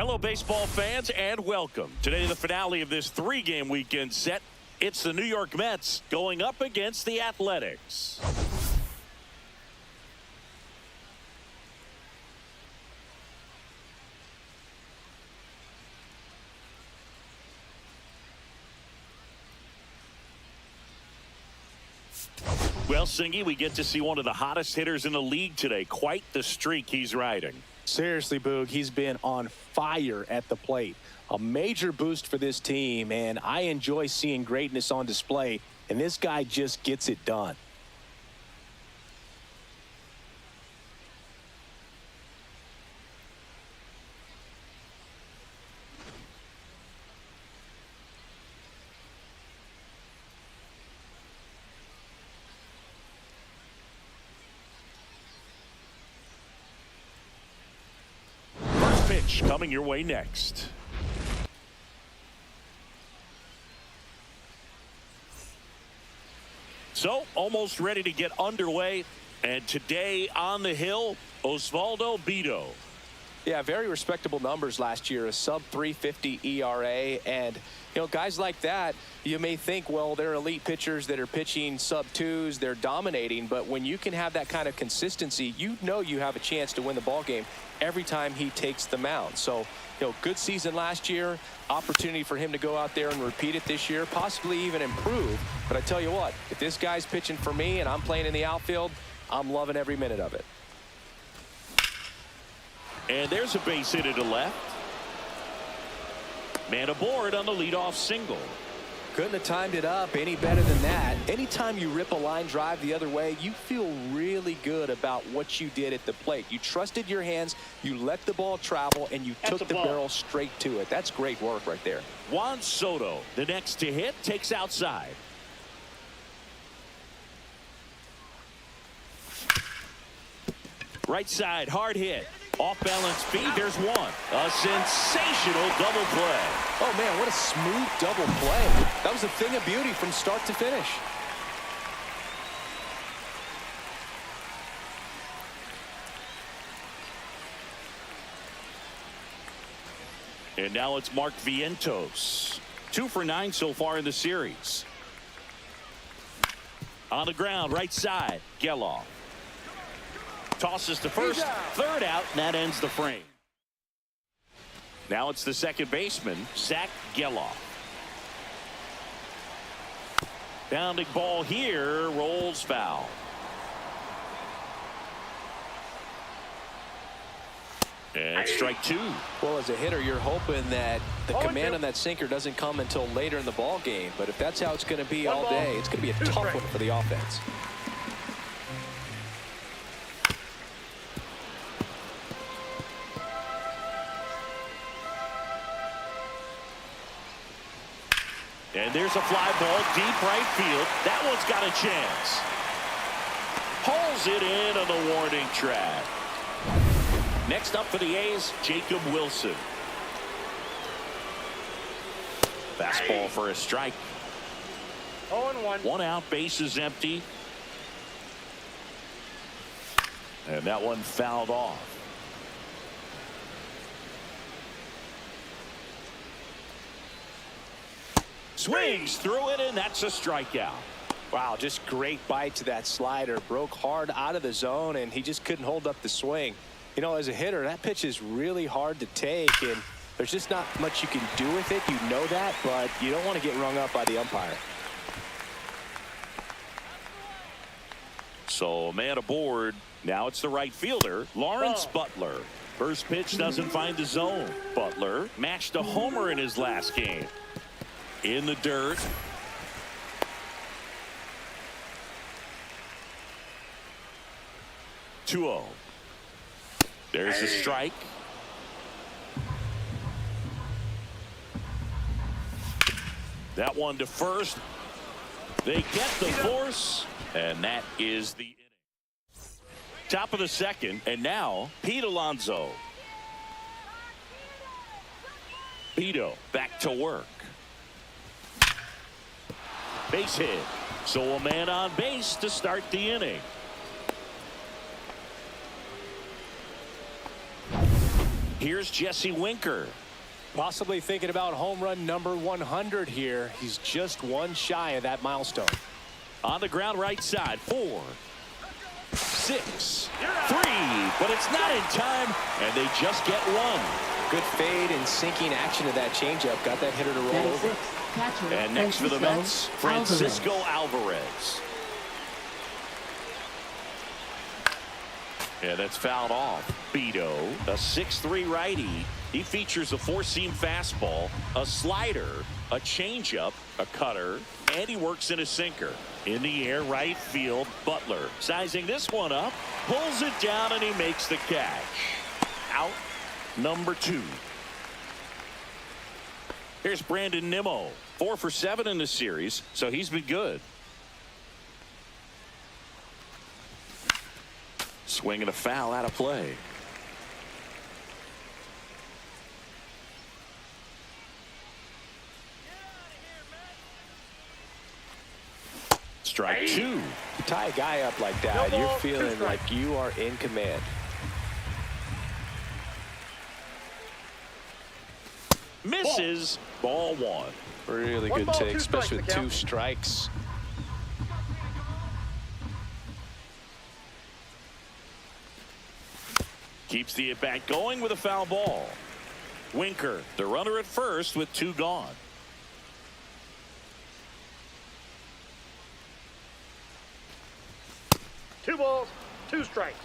Hello, baseball fans, and welcome. Today, the finale of this three-game weekend set. It's the New York Mets going up against the Athletics. Well, Singy, we get to see one of the hottest hitters in the league today. Quite the streak he's riding. Seriously, Boog, he's been on fire at the plate. A major boost for this team, and I enjoy seeing greatness on display, and this guy just gets it done. Pitch coming your way next. So, almost ready to get underway. And today on the hill, Osvaldo Bido. Yeah, very respectable numbers last year, a sub-350 ERA. And, you know, guys like that, you may think, well, they're elite pitchers that are pitching sub-2s, they're dominating. But when you can have that kind of consistency, you know you have a chance to win the ball game every time he takes the mound. So, you know, good season last year, opportunity for him to go out there and repeat it this year, possibly even improve. But I tell you what, if this guy's pitching for me and I'm playing in the outfield, I'm loving every minute of it. And there's a base hit to left. Man aboard on the leadoff single. Couldn't have timed it up any better than that. Anytime you rip a line drive the other way, you feel really good about what you did at the plate. You trusted your hands, you let the ball travel, and you took the barrel straight to it. That's great work right there. Juan Soto, the next to hit, takes outside. Right side, hard hit. Off-balance feed, there's one. A sensational double play. Oh, man, what a smooth double play. That was a thing of beauty from start to finish. And now it's Mark Vientos. 2 for 9 so far in the series. On the ground, right side, Geloff. Tosses to first, third out, and that ends the frame. Now it's the second baseman, Zach Geloff. Bounding ball here, rolls foul. And strike 2. Well, as a hitter, you're hoping that the command on that sinker doesn't come until later in the ball game. But if that's how it's going to be all day, it's going to be a tough one for the offense. And there's a fly ball deep right field. That one's got a chance. Hauls it in on the warning track. Next up for the A's, Jacob Wilson. Fastball for a strike. 0-1. 1 out, base is empty. And that one fouled off. Swings through it, and that's a strikeout. Wow, just great bite to that slider. Broke hard out of the zone, and he just couldn't hold up the swing. You know, as a hitter, that pitch is really hard to take, and there's just not much you can do with it. You know that, but you don't want to get rung up by the umpire. So, man aboard. Now it's the right fielder, Lawrence Butler. First pitch doesn't find the zone. Butler matched a homer in his last game. In the dirt. (2-0). There's a strike. That one to first. They get the force, and that is the inning. Top of the second, and now Pete Alonso. Bido back to work. Base hit. So a man on base to start the inning. Here's Jesse Winker. Possibly thinking about home run number 100 here. He's just one shy of that milestone. On the ground right side. 4, 6, 3. But it's not in time, and they just get one. Good fade and sinking action of that changeup. Got that hitter to roll over. And next for the Mets, Francisco Alvarez. And that's fouled off. Beto, a 6'3" righty. He features a 4-seam fastball, a slider, a changeup, a cutter, and he works in a sinker. In the air, right field, Butler sizing this one up, pulls it down, and he makes the catch. Out number 2. Here's Brandon Nimmo, 4 for 7 in the series, so he's been good. Swinging a foul out of play. Strike 2. You tie a guy up like that, you're feeling like you are in command. Misses. Ball 1. Really good take, especially with 2 strikes. Keeps the at-bat going with a foul ball. Winker, the runner at first with 2 gone. Two balls, 2 strikes.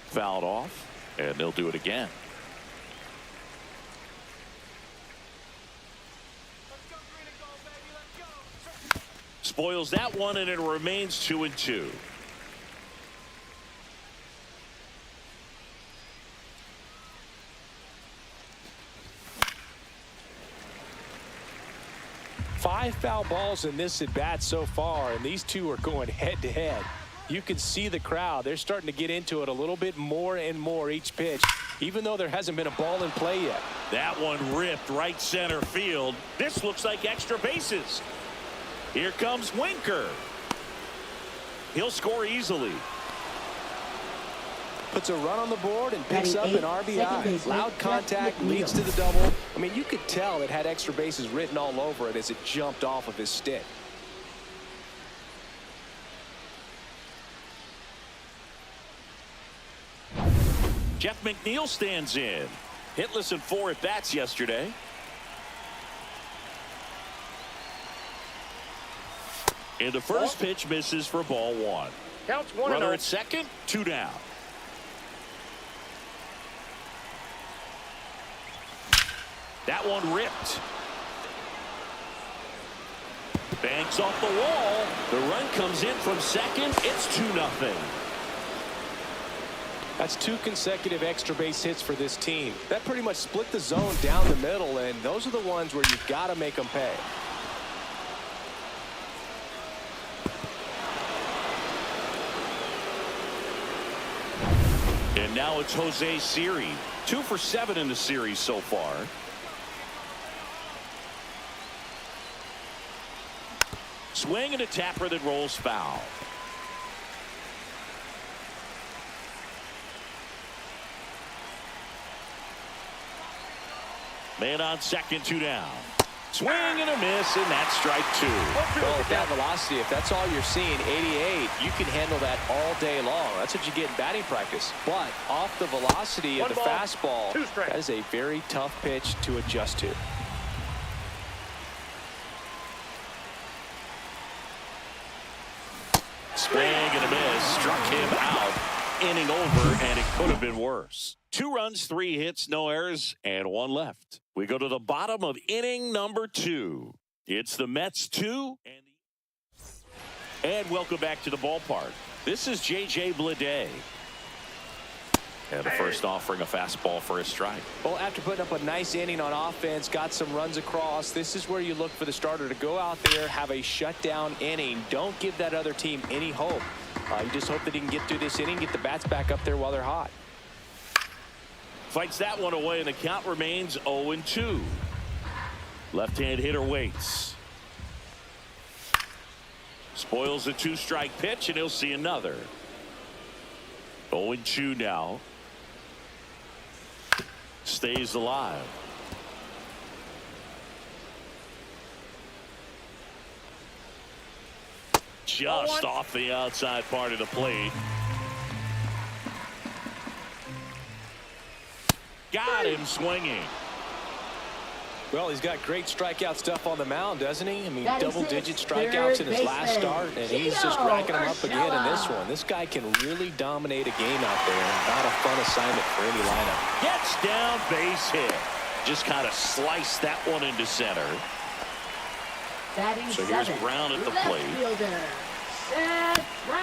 Fouled off, and they'll do it again. Spoils that one, and it remains 2-2. Five foul balls in this at bat so far, and these two are going head to head. You can see the crowd. They're starting to get into it a little bit more and more each pitch, even though there hasn't been a ball in play yet. That one ripped right center field. This looks like extra bases. Here comes Winker. He'll score easily. Puts a run on the board and picks up an RBI. Loud contact leads to the double. I mean, you could tell it had extra bases written all over it as it jumped off of his stick. Jeff McNeil stands in. Hitless in 4 at-bats yesterday. And the first pitch misses for ball 1. Counts 1-0. Runner at second, 2 down. That one ripped. Banks off the wall. The run comes in from second. It's 2-0. That's 2 consecutive extra base hits for this team. That pretty much split the zone down the middle, and those are the ones where you've got to make them pay. And now it's Jose Siri. 2 for 7 in the series so far. Swing and a tapper that rolls foul. Man on second, 2 down. Swing and a miss, and that's strike 2. Well, with that velocity, if that's all you're seeing, 88, you can handle that all day long. That's what you get in batting practice. But off the velocity of the fastball, that is a very tough pitch to adjust to. Swing and a miss. Struck him out. Inning over, and it could have been worse. 2 runs, 3 hits, no errors, and 1 left. We go to the bottom of inning number 2. It's the Mets 2. And welcome back to the ballpark. This is J.J. Bleday. And the first offering a fastball for a strike. Well, after putting up a nice inning on offense, got some runs across, this is where you look for the starter to go out there, have a shutdown inning. Don't give that other team any hope. You just hope that he can get through this inning, get the bats back up there while they're hot. Fights that one away, and the count remains 0-2. Left-hand hitter waits. Spoils a 2-strike pitch, and he'll see another. 0-2 now. Stays alive. Just off the outside part of the plate. Got him swinging. Well, he's got great strikeout stuff on the mound, doesn't he? I mean, double-digit strikeouts in his last start, and he's just racking them up again in this one. This guy can really dominate a game out there. Not a fun assignment for any lineup. Gets down, base hit. Just kind of sliced that one into center. So here's Brown at the plate.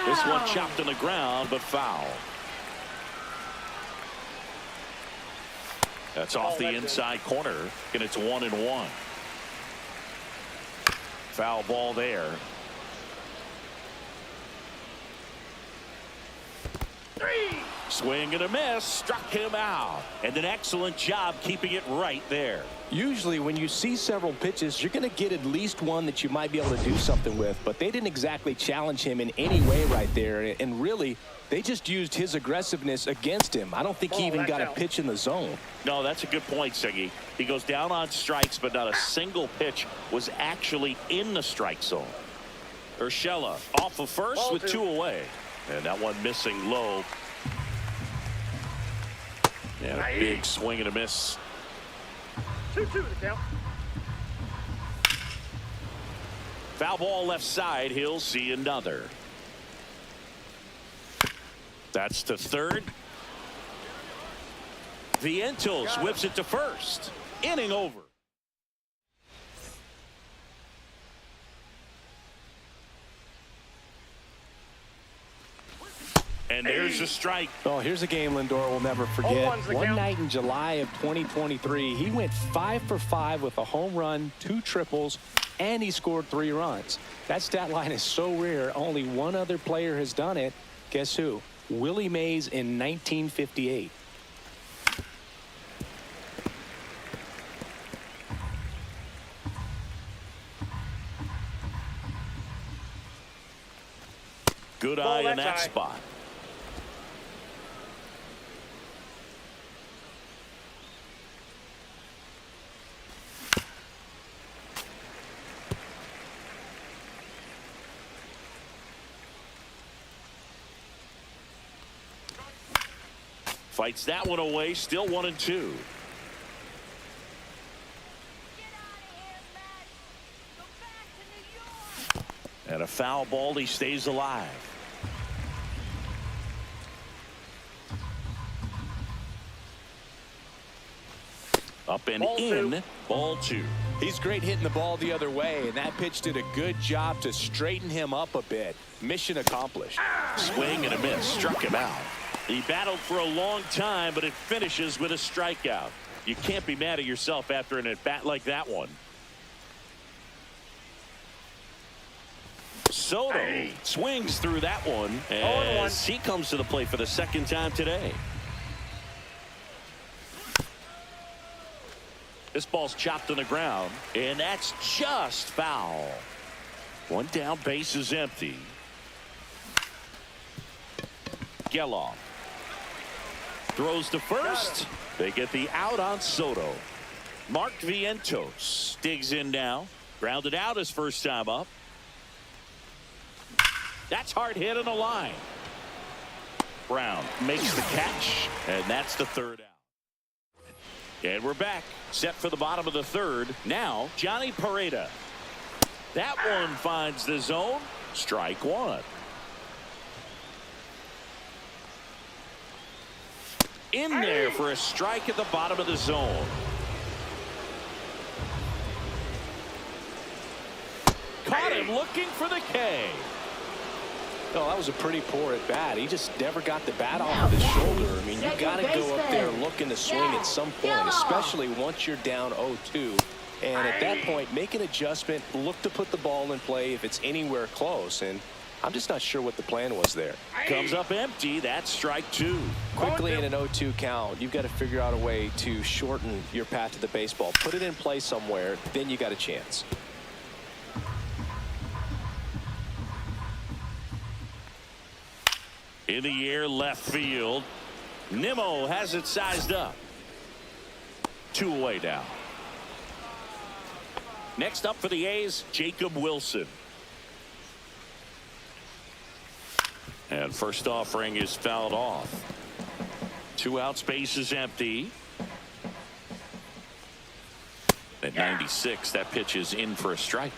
This one chopped on the ground, but foul. That's off the inside corner, and it's 1-1. Foul ball there. Swing and a miss, struck him out. And an excellent job keeping it right there. Usually when you see several pitches, you're going to get at least one that you might be able to do something with, but they didn't exactly challenge him in any way right there, and really they just used his aggressiveness against him. I don't think he even got a pitch in the zone. No, that's a good point, Siggy. He goes down on strikes, but not a single pitch was actually in the strike zone. Urshela off of first with 2 away, and that one missing low. And a big swing and a miss. 2-2 the count. Foul ball left side. He'll see another. That's to third. Vientos whips it to first. Inning over. And there's a strike. Oh, here's a game Lindor will never forget. One night in July of 2023, he went 5 for 5 with a home run, 2 triples, and he scored 3 runs. That stat line is so rare. Only one other player has done it. Guess who? Willie Mays in 1958. Good eye in that spot. Fights that one away, still 1-2. And a foul ball, he stays alive. Up and in, ball 2. He's great hitting the ball the other way, and that pitch did a good job to straighten him up a bit. Mission accomplished. Swing and a miss, struck him out. He battled for a long time, but it finishes with a strikeout. You can't be mad at yourself after an at-bat like that one. Soto swings through that one as he comes to the plate for the second time today. This ball's chopped on the ground, and that's just foul. One down, base is empty. Geloff throws to first. They get the out on Soto. Mark Vientos digs in now. Grounded out his first time up. That's hard hit on the line. Brown makes the catch, and that's the third out. And we're back. Set for the bottom of the third. Now, Johnny Pareda. That one finds the zone. Strike 1. In there for a strike at the bottom of the zone. Caught him looking for the K. Oh, that was a pretty poor at bat. He just never got the bat off of his shoulder. I mean, you got to go up there looking to swing at some point, especially once you're down 0-2. And at that point, make an adjustment, look to put the ball in play if it's anywhere close. And I'm just not sure what the plan was there. Comes up empty. That's strike 2. Quickly in an 0-2 count, you've got to figure out a way to shorten your path to the baseball. Put it in play somewhere, then you got a chance. In the air, left field. Nimmo has it sized up. 2 away now. Next up for the A's, Jacob Wilson. And first offering is fouled off. 2 out, space is empty. At 96, that pitch is in for a strike.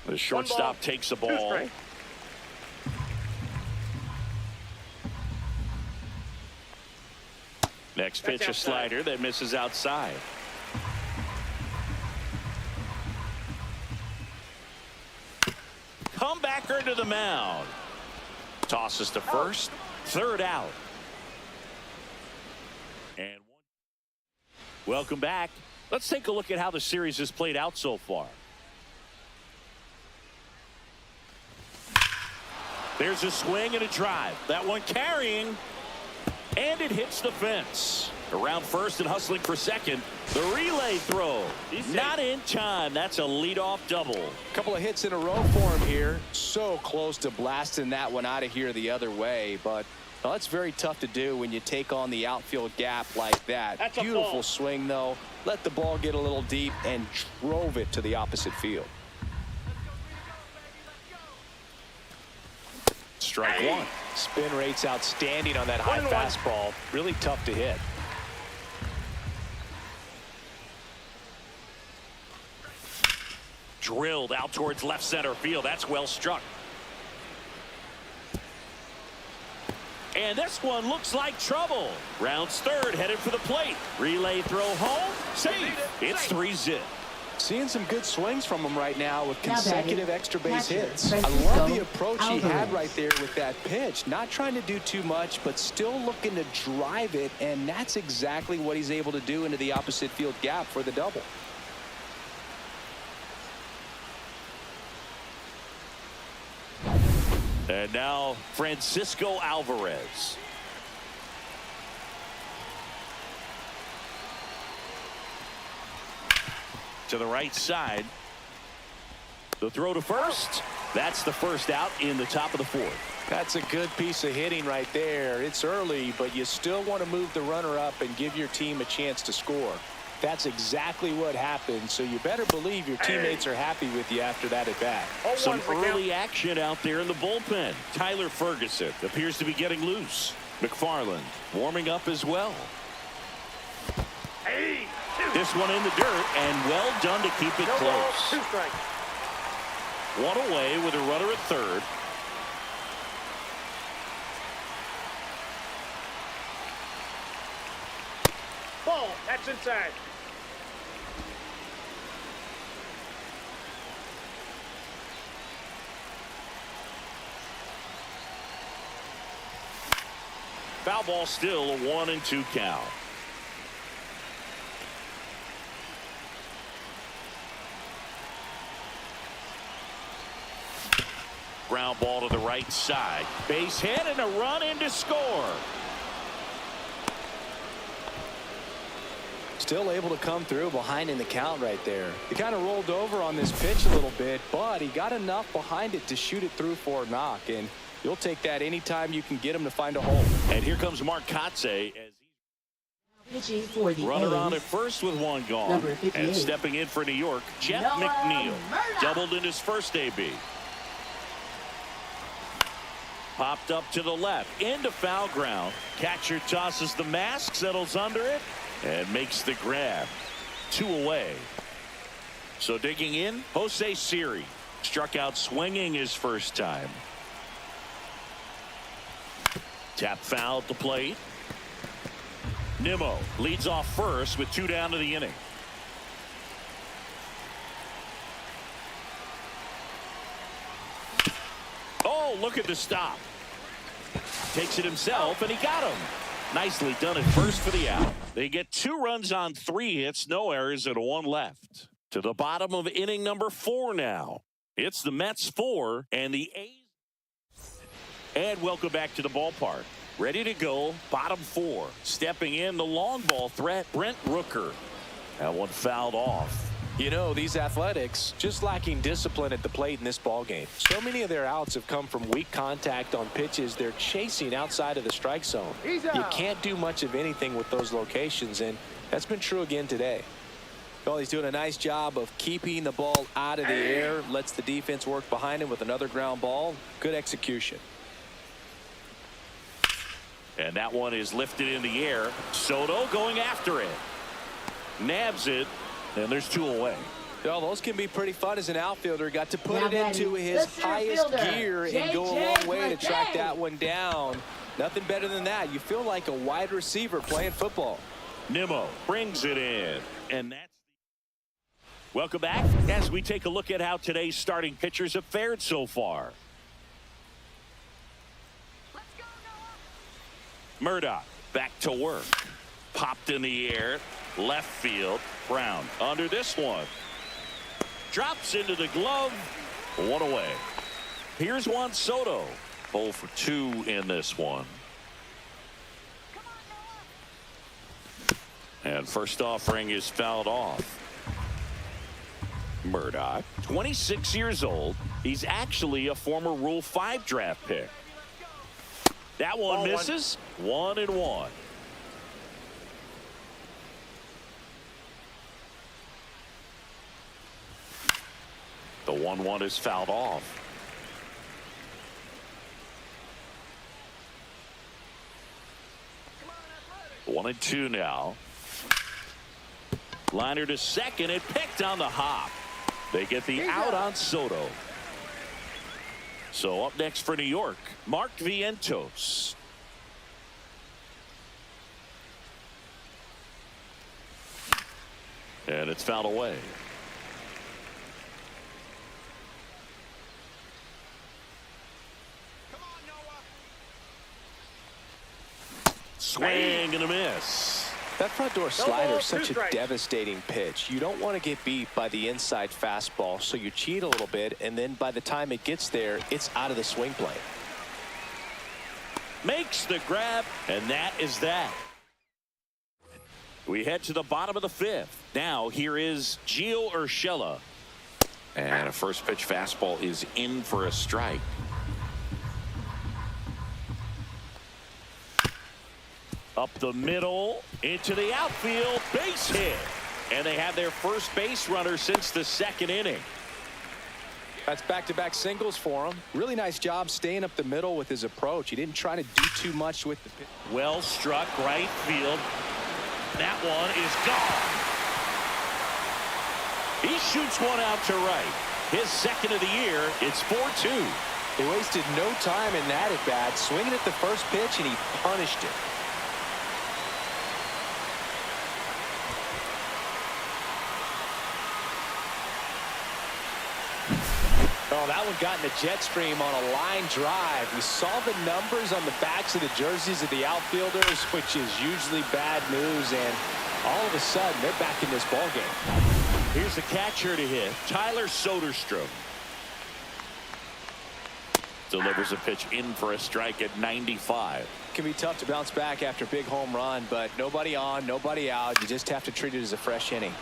The shortstop takes the ball. Next pitch, a slider that misses outside. Comebacker to the mound. Tosses to first. 3rd out. And welcome back. Let's take a look at how the series has played out so far. There's a swing and a drive. That one carrying. And it hits the fence. Around first and hustling for second. The relay throw. Not in time. That's a leadoff double. Couple of hits in a row for him here. So close to blasting that one out of here the other way. But well, that's very tough to do when you take on the outfield gap like that. That's beautiful swing, though. Let the ball get a little deep and drove it to the opposite field. Strike one. Spin rate's outstanding on that high fastball. Really tough to hit. Drilled out towards left center field. That's well struck. And this one looks like trouble. Rounds third, headed for the plate. Relay throw home. Safe. It's 3-zip. Seeing some good swings from him right now with consecutive extra base hits. I love the approach he had right there with that pitch. Not trying to do too much, but still looking to drive it, and that's exactly what he's able to do into the opposite field gap for the double. And now Francisco Alvarez. To the right side. The throw to first. That's the first out in the top of the 4th. That's a good piece of hitting right there. It's early, but you still want to move the runner up and give your team a chance to score. That's exactly what happened, so you better believe your teammates are happy with you after that at bat. Some early action out there in the bullpen. Tyler Ferguson appears to be getting loose. McFarland warming up as well. This one in the dirt, and well done to keep it close. 2 strikes. 1 away with a runner at third. Ball. That's inside. Foul ball, still a 1-2 count. Ground ball to the right side. Base hit and a run in to score. Still able to come through behind in the count right there. He kind of rolled over on this pitch a little bit, but he got enough behind it to shoot it through for a knock, and you'll take that anytime you can get him to find a hole. And here comes Mark Kotze as runner on at first with 1 gone. And stepping in for New York, Jeff McNeil. Doubled in his first AB. Popped up to the left into foul ground. Catcher tosses the mask, settles under it, and makes the grab. 2 away. So digging in, Jose Siri struck out swinging his first time. Tap foul at the plate. Nimmo leads off first with 2 down to the inning. Oh, look at the stop. Takes it himself, and he got him. Nicely done at first for the out. They get 2 runs on 3 hits, no errors, and 1 left. To the bottom of inning number 4 now. It's the Mets 4 and the A's. And welcome back to the ballpark. Ready to go, bottom 4. Stepping in, the long ball threat, Brent Rooker. That one fouled off. You know, these Athletics just lacking discipline at the plate in this ball game. So many of their outs have come from weak contact on pitches they're chasing outside of the strike zone. You can't do much of anything with those locations, and that's been true again today. Well, he's doing a nice job of keeping the ball out of the air, lets the defense work behind him with another ground ball. Good execution. And that one is lifted in the air. Soto going after it. Nabs it, and there's 2 away. Well, those can be pretty fun as an outfielder. Got to put it into his highest gear and go a long way to track that one down. Nothing better than that. You feel like a wide receiver playing football. Nimmo brings it in, and that's welcome back as we take a look at how today's starting pitchers have fared so far. Murdoch back to work. Popped in the air. Left field. Brown under this one. Drops into the glove. 1 away. Here's Juan Soto. 0 for 2 in this one. And first offering is fouled off. Murdoch, 26 years old. He's actually a former Rule 5 draft pick. That one misses. 1-1. The 1-1 is fouled off. One and 2 now. Liner to second. It picked on the hop. They get the out on Soto. So up next for New York, Mark Vientos. And it's fouled away. Swing and a miss. That front door slider is such a devastating pitch. You don't want to get beat by the inside fastball, so you cheat a little bit, and then by the time it gets there, it's out of the swing plane. Makes the grab, and that is that. We head to the bottom of the 5th. Now here is Gio Urshela. And a first pitch fastball is in for a strike. Up the middle, into the outfield, base hit. And they have their first base runner since the 2nd inning. That's back-to-back singles for him. Really nice job staying up the middle with his approach. He didn't try to do too much with the pitch. Well struck right field. That one is gone. He shoots one out to right. His 2nd of the year. It's 4-2. He wasted no time in that at-bat, swinging at the first pitch, and he punished it. Oh, that one got in the jet stream on a line drive. We saw the numbers on the backs of the jerseys of the outfielders, which is usually bad news, and all of a sudden they're back in this ball game. Here's the catcher to hit, Tyler Soderstrom. Delivers a pitch in for a strike at 95. Can be tough to bounce back after a big home run, but nobody on, nobody out. You just have to treat it as a fresh inning.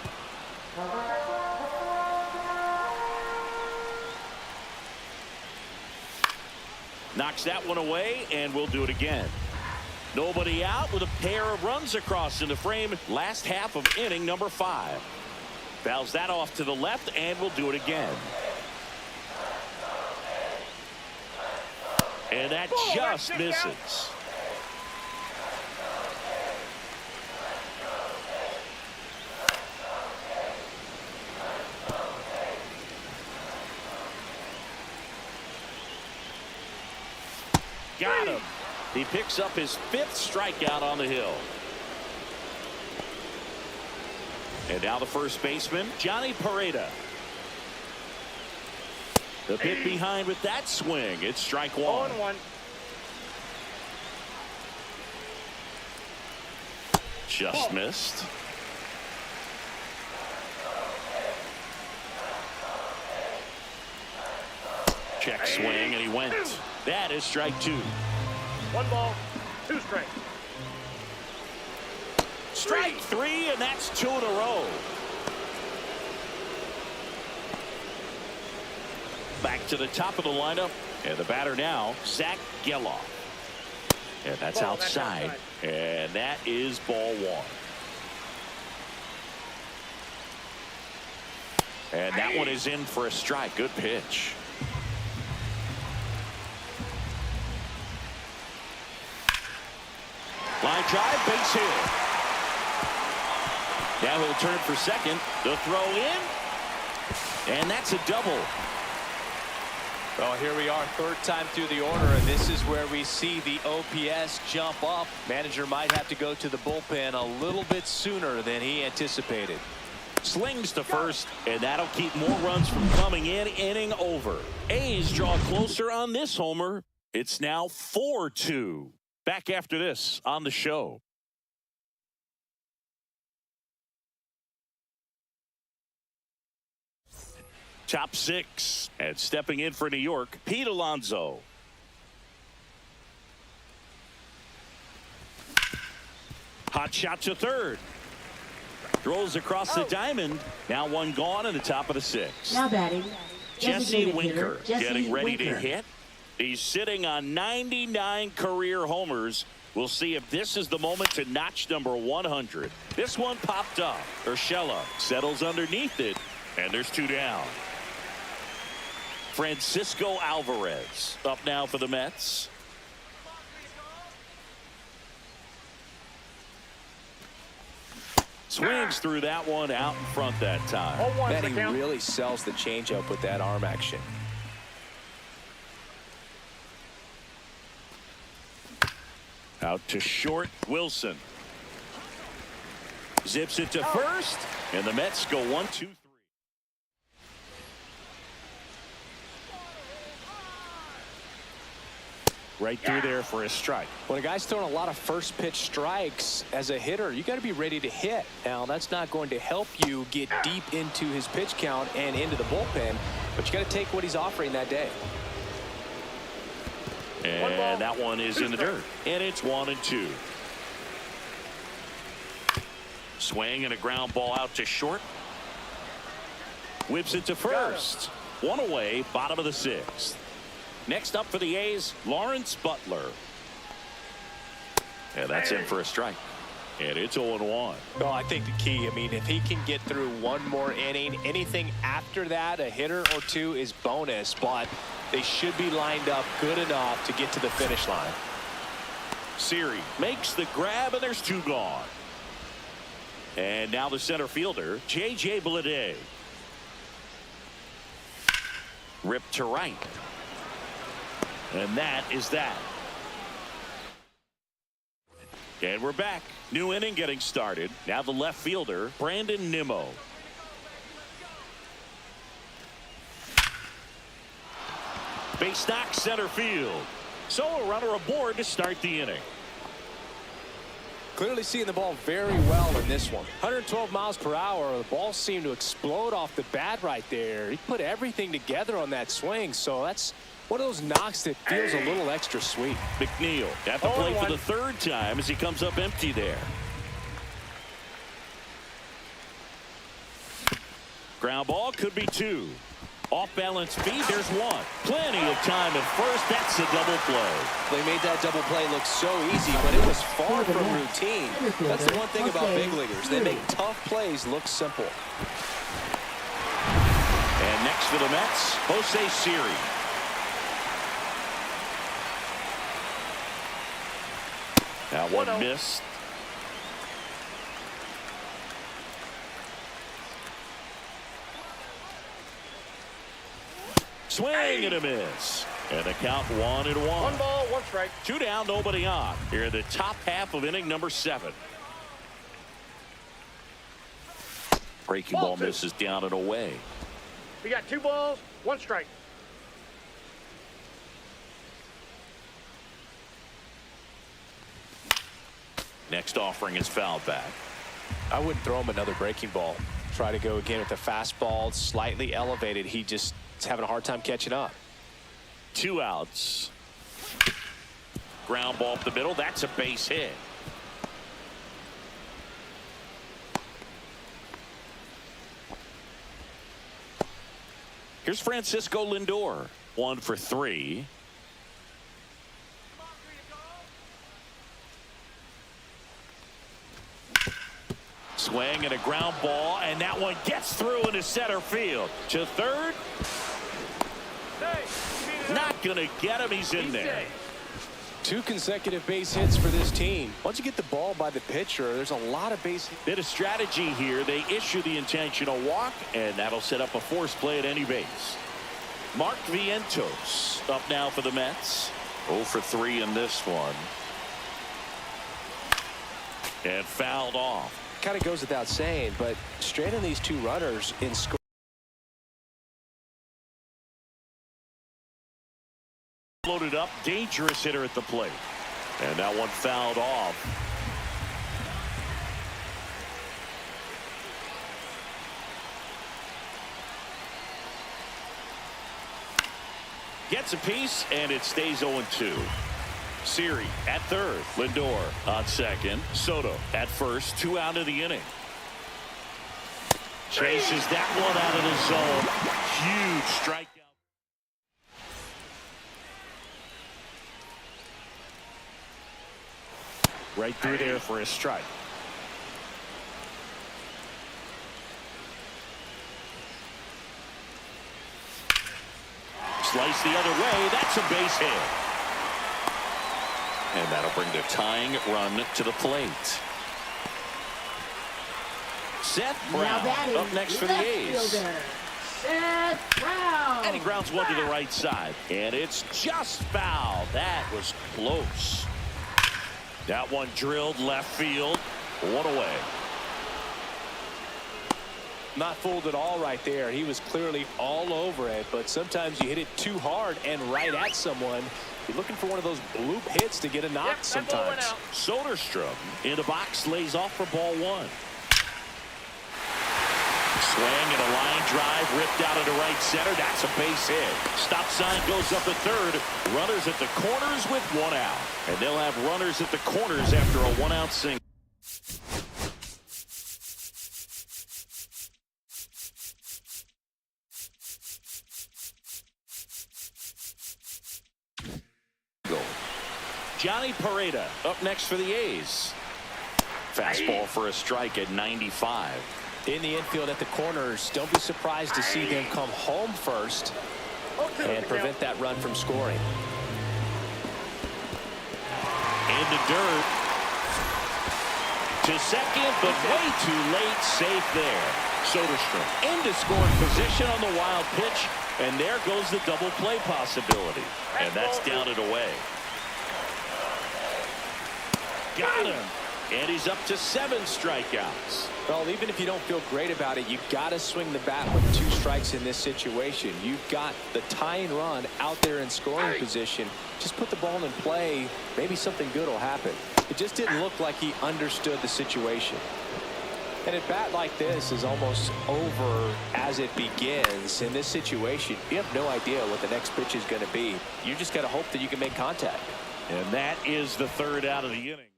Knocks that one away, and we'll do it again. Nobody out with a pair of runs across in the frame. Last half of inning number 5. Fouls that off to the left, and we'll do it again. And that just misses. Got him. He picks up his 5th strikeout on the hill. And now the first baseman, Johnny Pareda. The pit behind with that swing. It's strike 1. 0-1. Just missed. Check swing, and he went. That is strike 2. 1 ball, 2 strikes. Strike 3, and that's 2 in a row. Back to the top of the lineup. And the batter now, Zach Geloff. And that's outside. And that is ball one. And that one is in for a strike. Good pitch. Line drive, base hit. Now he'll turn for second. The throw in. And that's a double. Well, here we are, third time through the order, and this is where we see the OPS jump up. Manager might have to go to the bullpen a little bit sooner than he anticipated. Slings to first, and that'll keep more runs from coming in. Inning over. A's draw closer on this homer. It's now 4-2. Back after this on the show. Top six, and stepping in for New York, Pete Alonso. Hot shot to third. Throws across the diamond. Now one gone in the top of the sixth. Now batting, Jesse Winker Jesse getting ready Winker. to hit. He's sitting on 99 career homers. We'll see if this is the moment to notch number 100. This one popped up. Urshela settles underneath it, and there's two down. Francisco Alvarez up now for the Mets. Swings through that one out in front that time. Man, he really sells the changeup with that arm action. Out to short, Wilson. Zips it to first, and the Mets go 1-2-3. Right through there for a strike. When a guy's throwing a lot of first pitch strikes as a hitter, you got to be ready to hit. Now, that's not going to help you get deep into his pitch count and into the bullpen, but you got to take what he's offering that day. And that one is in the dirt. And it's 1-2. Swing and a ground ball out to short. Whips it to first. One away, bottom of the sixth. Next up for the A's, Lawrence Butler. And that's in for a strike. And it's 0-1. Well, I think the key, I mean, if he can get through one more inning, anything after that, a hitter or two is bonus, but they should be lined up good enough to get to the finish line. Siri makes the grab, and there's two gone. And now the center fielder, J.J. Bleday. Ripped to right. And that is that. And we're back. New inning getting started. Now the left fielder, Brandon Nimmo. Base knock center field. So a runner aboard to start the inning. Clearly seeing the ball very well in this one. 112 miles per hour. The ball seemed to explode off the bat right there. He put everything together on that swing, so that's one of those knocks that feels a little extra sweet. McNeil at the plate for the third time as he comes up empty there. Ground ball could be two. Off balance feed, there's one. Plenty of time at first. That's a double play. They made that double play look so easy, but it was far from routine. That's the one thing about big leaguers. They make tough plays look simple. And next for the Mets, Jose Siri. That one missed. Swing and a miss. And the count 1-1. 1 ball, 1 strike. Two down, nobody on. Here in the top half of inning number 7. Breaking ball misses down and away. We got 2 balls, 1 strike. Next offering is fouled back. I wouldn't throw him another breaking ball. Try to go again with the fastball, slightly elevated. He just is having a hard time catching up. 2 outs. Ground ball up the middle. That's a base hit. Here's Francisco Lindor. 1 for 3. Swing and a ground ball, and that one gets through into center field. To third. Not going to get him. He's in there. 2 consecutive base hits for this team. Once you get the ball by the pitcher, there's a lot of base hits. Bit of strategy here. They issue the intentional walk, and that'll set up a force play at any base. Mark Vientos up now for the Mets. 0 for 3 in this one. And fouled off. Kind of goes without saying, but straight on these 2 runners in score. Loaded up, dangerous hitter at the plate. And that one fouled off. Gets a piece, and it stays 0-2. Siri at third. Lindor on second. Soto at first. 2 out of the inning. Chases that one out of the zone. Huge strikeout. Right through there for a strike. Slice the other way. That's a base hit. And that'll bring the tying run to the plate. Seth Brown up next for the A's. Seth Brown. And he grounds one to the right side. And it's just foul. That was close. That one drilled left field. 1 away. Not fooled at all right there. He was clearly all over it, but sometimes you hit it too hard and right at someone. You're looking for one of those bloop hits to get a knock sometimes. Soderstrom in the box, lays off for ball 1. Swing and a line drive ripped out into right center. That's a base hit. Stop sign goes up at third. Runners at the corners with 1 out. And they'll have runners at the corners after a 1-out single. Johnny Pareda up next for the A's. Fastball for a strike at 95. In the infield at the corners, don't be surprised to see them come home first and prevent that run from scoring. In the dirt. To second, but way too late. Safe there. Soderstrom into scoring position on the wild pitch. And there goes the double play possibility. And that's down and away. Got him. And he's up to 7 strikeouts. Well, even if you don't feel great about it, you've got to swing the bat with 2 strikes in this situation. You've got the tying run out there in scoring position. Just put the ball in play. Maybe something good will happen. It just didn't look like he understood the situation. And a bat like this is almost over as it begins. In this situation, you have no idea what the next pitch is going to be. You just got to hope that you can make contact. And that is the 3rd out of the inning.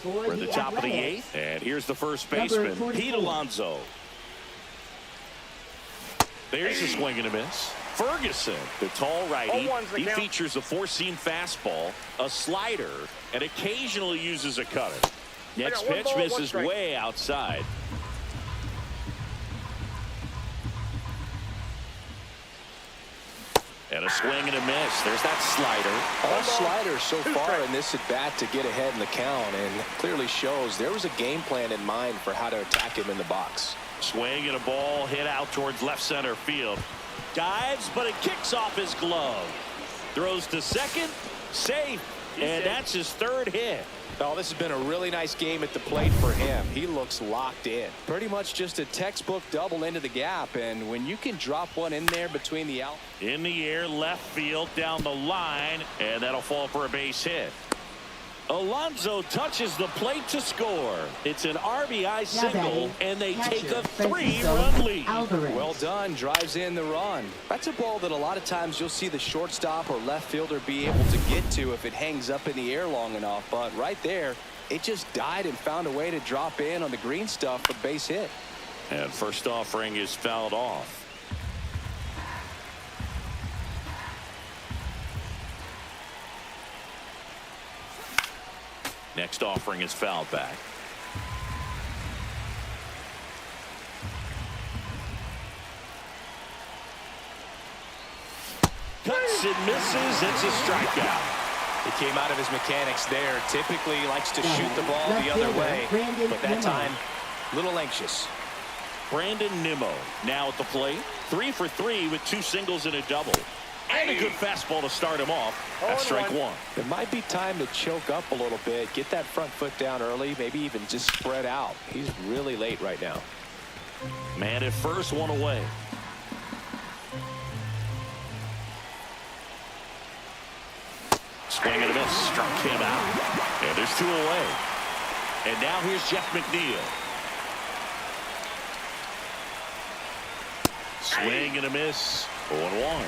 We're at the top of the 8th, and here's the first baseman, Pete Alonso. There's a swing and a miss. Ferguson, the tall righty, he features a 4-seam fastball, a slider, and occasionally uses a cutter. Next pitch misses way outside. And a swing and a miss. There's that slider. All sliders so far in this at bat to get ahead in the count, and clearly shows there was a game plan in mind for how to attack him in the box. Swing and a ball hit out towards left center field. Dives, but it kicks off his glove. Throws to second, safe, and that's his 3rd hit. Oh, this has been a really nice game at the plate for him. He looks locked in. Pretty much just a textbook double into the gap, and when you can drop one in there between the out. In the air, left field, down the line, and that'll fall for a base hit. Alonso touches the plate to score. It's an RBI single, and they take a 3-run lead. Well done. Drives in the run. That's a ball that a lot of times you'll see the shortstop or left fielder be able to get to if it hangs up in the air long enough. But right there, it just died and found a way to drop in on the green stuff for base hit. And first offering is fouled off. Next offering is fouled back. Cuts and misses. It's a strikeout. He came out of his mechanics there. Typically likes to shoot the ball the other way, but that time a little anxious. Brandon Nimmo now at the plate. 3 for 3 with 2 singles and a double. And a good fastball to start him off. That's strike 1. It might be time to choke up a little bit, get that front foot down early, maybe even just spread out. He's really late right now. Man at first, 1 away. Swing and a miss. Struck him out. And there's 2 away. And now here's Jeff McNeil. Swing and a miss. 0-1.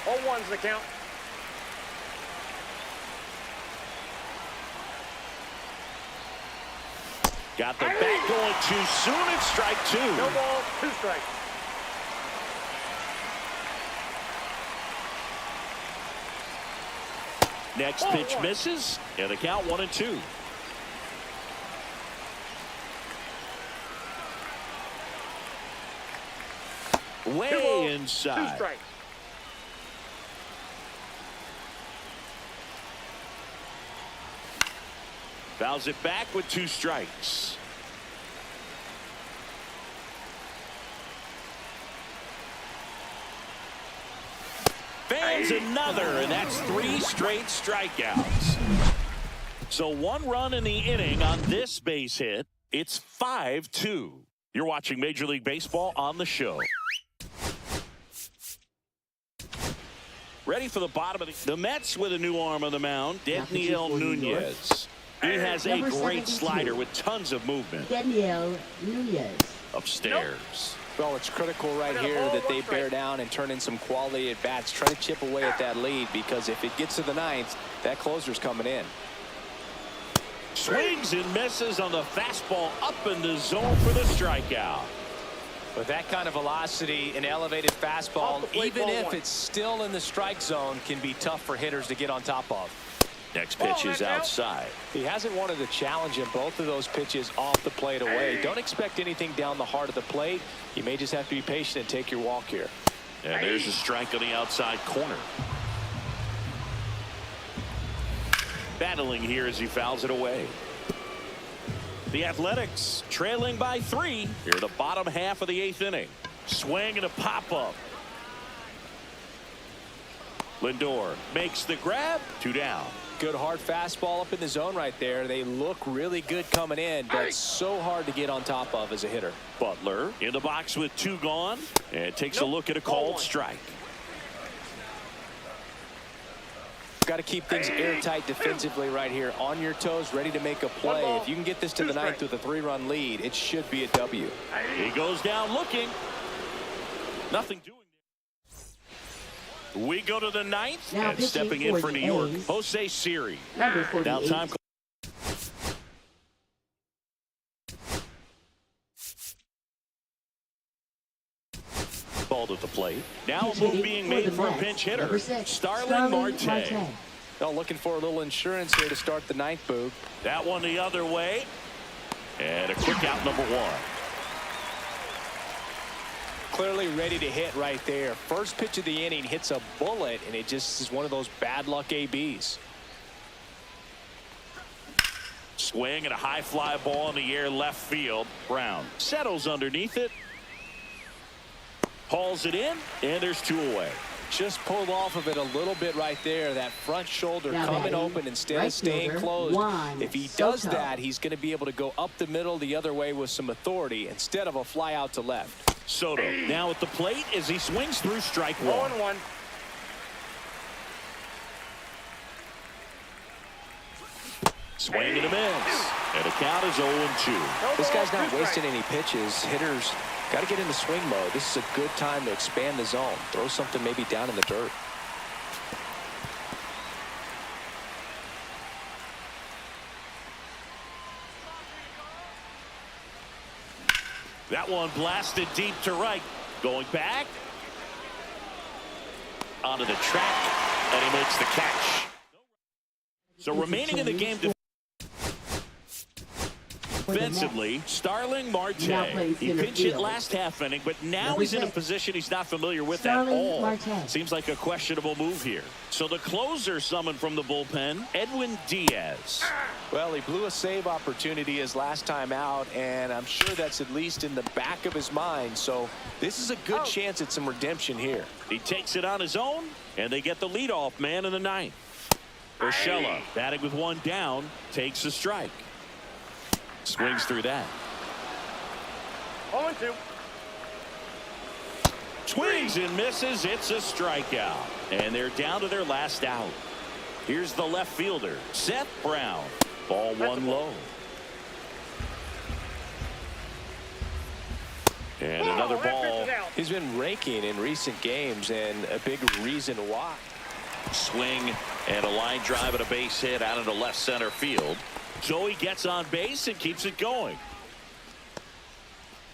0-1's the count. Got the bat going too soon. It's strike 2. No ball, 2 strikes. Next pitch misses. And the count 1-2. Way inside. 2 strikes. Fouls it back with 2 strikes. Fans another, and that's 3 straight strikeouts. So 1 run in the inning on this base hit. It's 5-2. You're watching Major League Baseball on the show. Ready for the bottom of the Mets with a new arm on the mound. Edwin Diaz. He has a great slider with tons of movement. Edwin Diaz. Upstairs. Well, it's critical right here that they bear down and turn in some quality at bats. Try to chip away at that lead, because if it gets to the 9th, that closer's coming in. Swings and misses on the fastball up in the zone for the strikeout. With that kind of velocity, an elevated fastball, even if it's still in the strike zone, can be tough for hitters to get on top of. Next pitch is outside. He hasn't wanted to challenge in both of those pitches off the plate away. Don't expect anything down the heart of the plate. You may just have to be patient and take your walk here. And there's a strike on the outside corner. Battling here as he fouls it away. The Athletics trailing by 3 here in the bottom half of the 8th inning. Swing and a pop-up. Lindor makes the grab. 2 down. Good hard fastball up in the zone right there. They look really good coming in, but it's so hard to get on top of as a hitter. Butler in the box with 2 gone, and takes a look at a called strike. Got to keep things airtight defensively right here. On your toes, ready to make a play. If you can get this to the 9th with a 3-run lead, it should be a W. He goes down looking. Nothing doing. We go to the 9th, now and stepping in for New York, Jose Siri. Now time. Ball at the plate. Now a move being made for a pinch hitter. Starling Marte. Well, looking for a little insurance here to start the 9th, Boog. That one the other way. And a quick out, number 1. Clearly ready to hit right there. First pitch of the inning hits a bullet, and it just is one of those bad luck ABs. Swing and a high fly ball in the air left field. Brown settles underneath it. Hauls it in, and there's 2 away. Just pulled off of it a little bit right there. That front shoulder now coming open instead right of staying fielder, closed. Juan If he Soto. does that, he's going to be able to go up the middle the other way with some authority instead of a fly out to left. Soto now at the plate as he swings through strike 1. 0-1. Swing and a miss. And the count is 0-2. This guy's not wasting any pitches. Hitters got to get into swing mode. This is a good time to expand the zone. Throw something maybe down in the dirt. That one blasted deep to right. Going back. Onto the track. And he makes the catch. So remaining in the game. Offensively, Starling Marte. Now plays He center pinch hit field. last half inning, but now Number he's in a 6. position he's not familiar with Starling at all. Marte. Seems like a questionable move here. So the closer summoned from the bullpen, Edwin Diaz. Well, he blew a save opportunity his last time out, and I'm sure that's at least in the back of his mind. So this is a good chance at some redemption here. He takes it on his own, and they get the leadoff man in the ninth. Urshela, batting with one down, takes a strike. Swings through that. 0-2. Swings and misses. It's a strikeout. And they're down to their last out. Here's the left fielder, Seth Brown. Ball one low. And another ball. He's been raking in recent games, and a big reason why. Swing and a line drive and a base hit out into left center field. So he gets on base and keeps it going.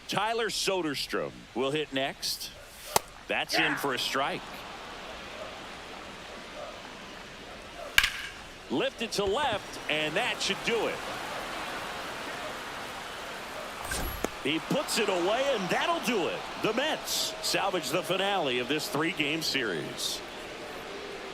Tyler Soderstrom will hit next. That's in for a strike. Lifted to left, and that should do it. He puts it away, and that'll do it. The Mets salvage the finale of this 3-game series.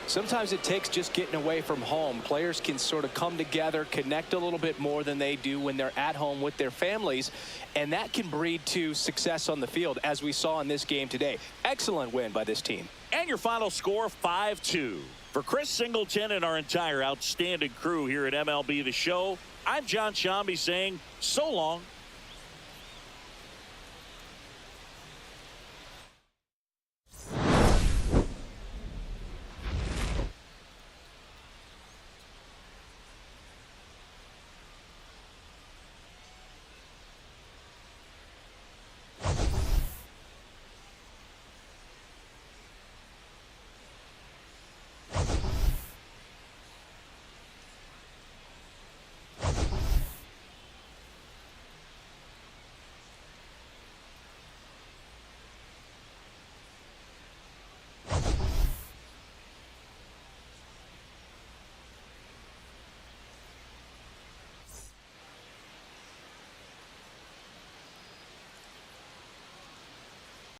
Sometimes it takes just getting away from home. Players can sort of come together, connect a little bit more than they do when they're at home with their families, and that can breed to success on the field, as we saw in this game today. Excellent win by this team. And your final score, 5-2. For Chris Singleton and our entire outstanding crew here at MLB The Show, I'm John Shambi saying so long.